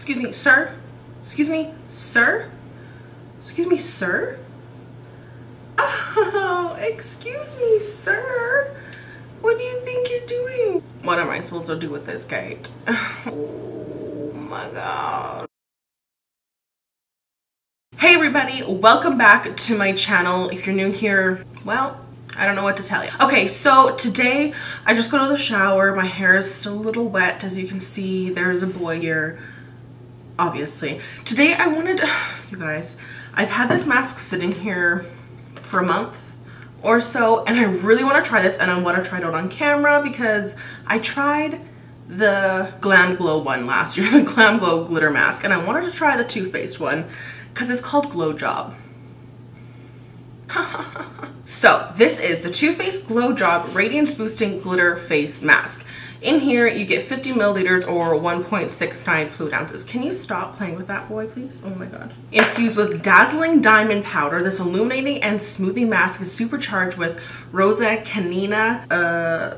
Excuse me, sir? Excuse me, sir? Excuse me, sir? Oh, excuse me, sir. What do you think you're doing? What am I supposed to do with this gate? Oh my God. Hey everybody, welcome back to my channel. If you're new here, well, I don't know what to tell you. Okay, so today I just got out of the shower. My hair is still a little wet. As you can see, there's a boy here, obviously. Today I wanted, you guys, I've had this mask sitting here for a month or so, and I really want to try this, and I want to try it out on camera because I tried the Glam Glow one last year, the Glam Glow glitter mask, and I wanted to try the Too Faced one because it's called Glow Job. So this is the Too Faced Glow Job Radiance Boosting Glitter Face Mask. In here you get 50 milliliters or 1.69 fluid ounces. Can you stop playing with that boy, please? Oh my God. Infused with dazzling diamond powder, this illuminating and smoothing mask is supercharged with rosa canina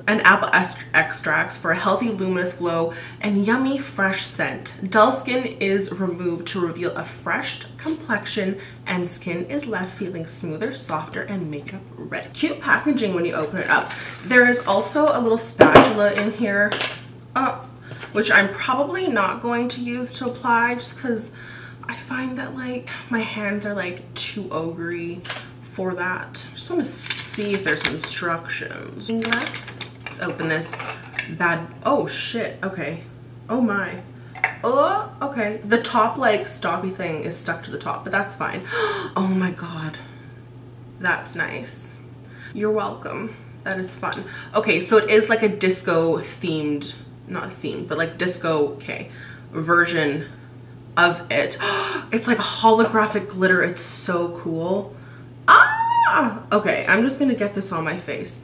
and apple extracts for a healthy luminous glow and yummy fresh scent. Dull skin is removed to reveal a fresh complexion, and skin is left feeling smoother, softer, and makeup ready. Cute packaging when you open it up. There is also a little spatula in here, which I'm probably not going to use to apply just because I find that like my hands are like too ogre for that. Just want to see if there's instructions. Let's open this bad. Oh shit. Okay. Oh my. Oh, okay. The top like stoppy thing is stuck to the top, but that's fine. Oh my God. That's nice. You're welcome. That is fun. Okay, so it is like a disco themed, not themed, but like disco, okay, version of it. It's like holographic glitter. It's so cool. Ah! Okay, I'm just gonna get this on my face.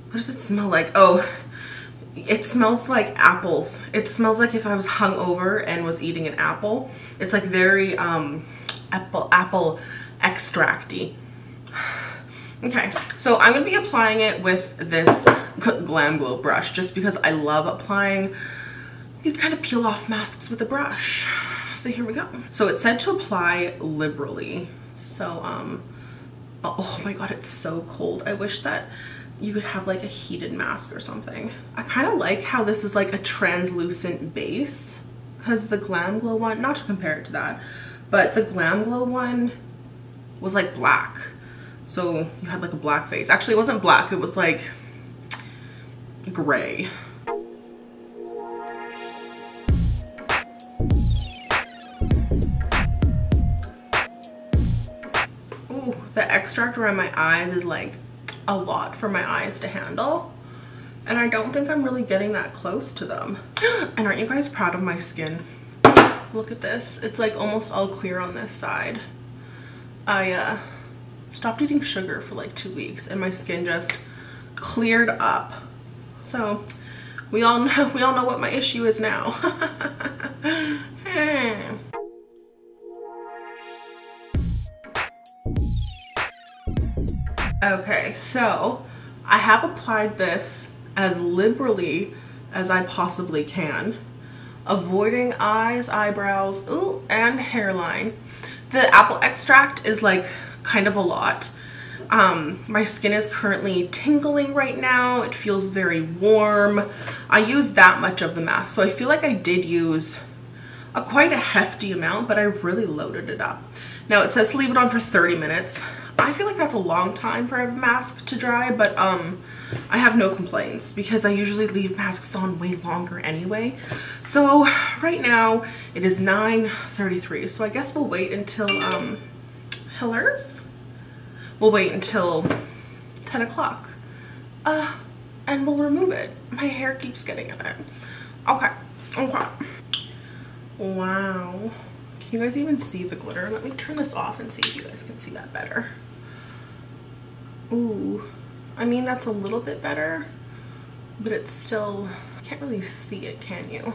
What does it smell like? Oh, it smells like apples. It smells like if I was hungover and was eating an apple. It's like very apple extracty. Okay, so I'm gonna be applying it with this Glam Glow brush just because I love applying these kind of peel off masks with a brush. So here we go. So it said to apply liberally. So oh my God, it's so cold. I wish that you could have like a heated mask or something. I kind of like how this is like a translucent base because the Glam Glow one, not to compare it to that, but the Glam Glow one was like black. So you had like a black face. Actually, it wasn't black, it was like gray. Ooh, the extract around my eyes is like a lot for my eyes to handle. And I don't think I'm really getting that close to them. And aren't you guys proud of my skin? Look at this. It's like almost all clear on this side. I stopped eating sugar for like 2 weeks and my skin just cleared up. So we all know what my issue is now. Okay, so I have applied this as liberally as I possibly can, avoiding eyes, eyebrows, ooh, and hairline. The apple extract is like kind of a lot. My skin is currently tingling right now. It feels very warm. I used that much of the mask, so I feel like I did use quite a hefty amount, but I really loaded it up. Now it says to leave it on for 30 minutes. I feel like that's a long time for a mask to dry, but I have no complaints because I usually leave masks on way longer anyway. So right now it is 9:33, so I guess we'll wait until we'll wait until 10 o'clock and we'll remove it. My hair keeps getting in it. Okay. Wow, can you guys even see the glitter? Let me turn this off and see if you guys can see that better. Ooh, I mean, that's a little bit better, but it's still, you can't really see it, can you?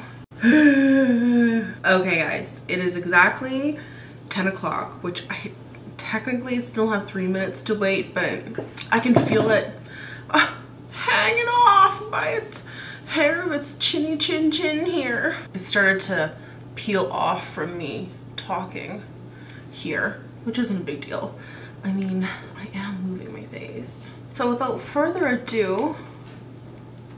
Okay guys, it is exactly 10 o'clock, which I technically still have 3 minutes to wait, but I can feel it hanging off by its hair of its chinny chin chin here. It started to peel off from me talking here, which isn't a big deal. I mean, I am moving my face. So without further ado,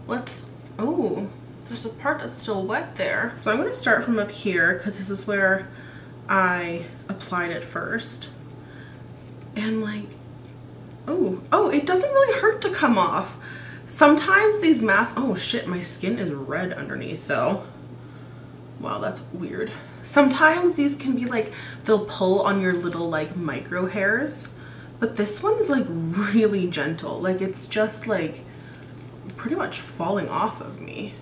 let's, oh, there's a part that's still wet there. So I'm gonna start from up here because this is where I applied it first. And like, oh, it doesn't really hurt to come off. Sometimes these masks, oh shit, my skin is red underneath though. Wow, that's weird. Sometimes these can be like, they'll pull on your little like micro hairs, but this one is like really gentle. Like it's just like pretty much falling off of me.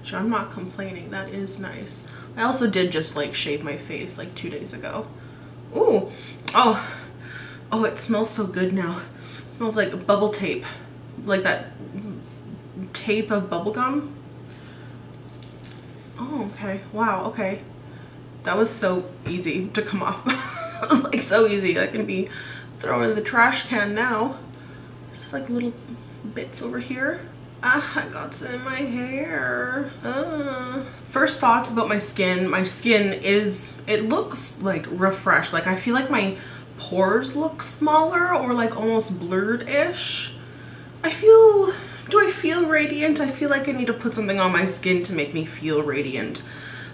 Which I'm not complaining, that is nice. I also did just like shave my face like 2 days ago. Ooh, oh, it smells so good now. It smells like bubble tape, like that tape of bubble gum. Oh, okay, wow, okay. That was so easy to come off. It was like so easy. That can be thrown in the trash can now. There's like little bits over here. I got some in my hair. First thoughts about my skin. My skin is, it looks like refreshed. Like I feel like my pores look smaller or like almost blurred-ish. Do I feel radiant? I feel like I need to put something on my skin to make me feel radiant.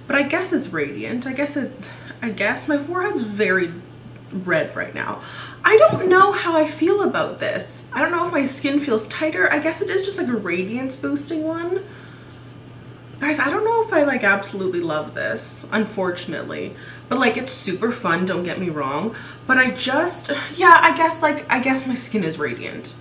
But I guess it's radiant. I guess my forehead's very red right now. I don't know how I feel about this. I don't know if my skin feels tighter. I guess it is just like a radiance boosting one. Guys, I don't know if I like absolutely love this, unfortunately. But like it's super fun, don't get me wrong. But I just, yeah, I guess my skin is radiant.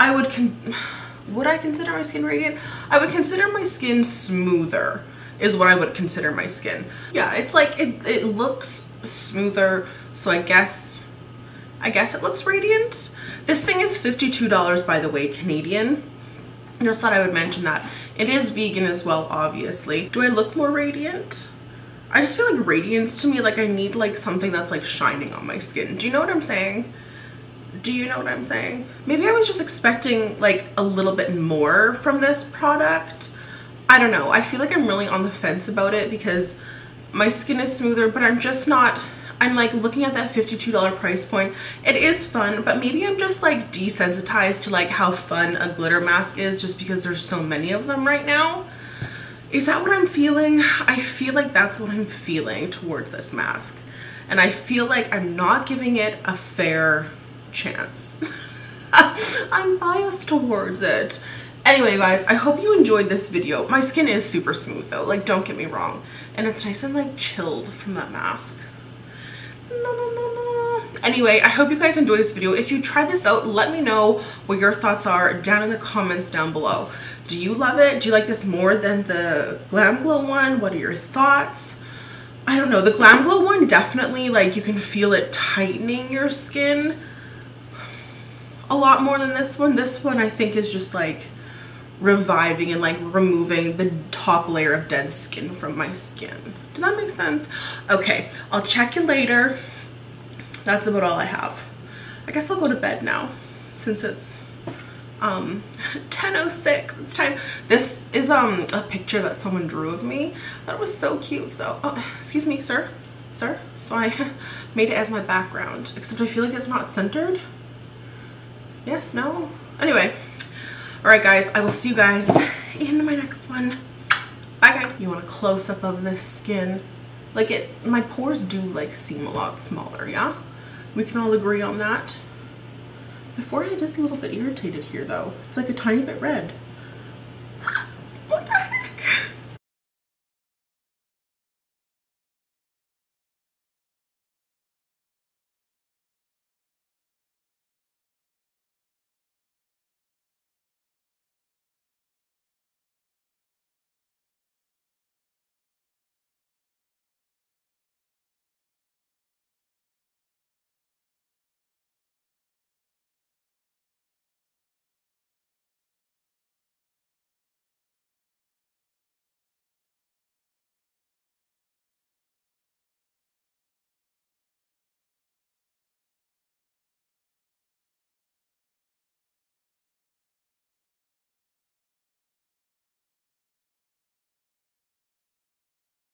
Would I consider my skin radiant? I would consider my skin smoother is what I would consider my skin. Yeah, it's like it looks smoother, so I guess it looks radiant. This thing is $52, by the way, Canadian. Just thought I would mention that. It is vegan as well, obviously. Do I look more radiant? I just feel like radiance to me, like I need like something that's like shining on my skin. Do you know what I'm saying? Do you know what I'm saying? Maybe I was just expecting like a little bit more from this product. I don't know. I feel like I'm really on the fence about it because my skin is smoother, but I'm just not, I'm like looking at that $52 price point. It is fun, but maybe I'm just like desensitized to like how fun a glitter mask is just because there's so many of them right now. Is that what I'm feeling? I feel like that's what I'm feeling towards this mask. And I feel like I'm not giving it a fair chance. I'm biased towards it. Anyway guys, I hope you enjoyed this video. My skin is super smooth though, like don't get me wrong. And it's nice and like chilled from that mask. Anyway, I hope you guys enjoyed this video. If you tried this out, let me know what your thoughts are down in the comments down below. Do you love it? Do you like this more than the Glam Glow one? What are your thoughts? I don't know, the Glam Glow one definitely, like you can feel it tightening your skin a lot more than this one. This one I think is just like reviving and like removing the top layer of dead skin from my skin. Does that make sense? Okay, I'll check you later. That's about all I have. I guess I'll go to bed now since it's 10:06. It's time. This is a picture that someone drew of me. That was so cute. So excuse me, sir. So I made it as my background, except I feel like it's not centered. Yes, no. Anyway, all right guys, I will see you guys in my next one. Bye guys. You want a close-up of this skin? Like my pores do like seem a lot smaller, yeah? We can all agree on that. My forehead is a little bit irritated here though. It's like a tiny bit red.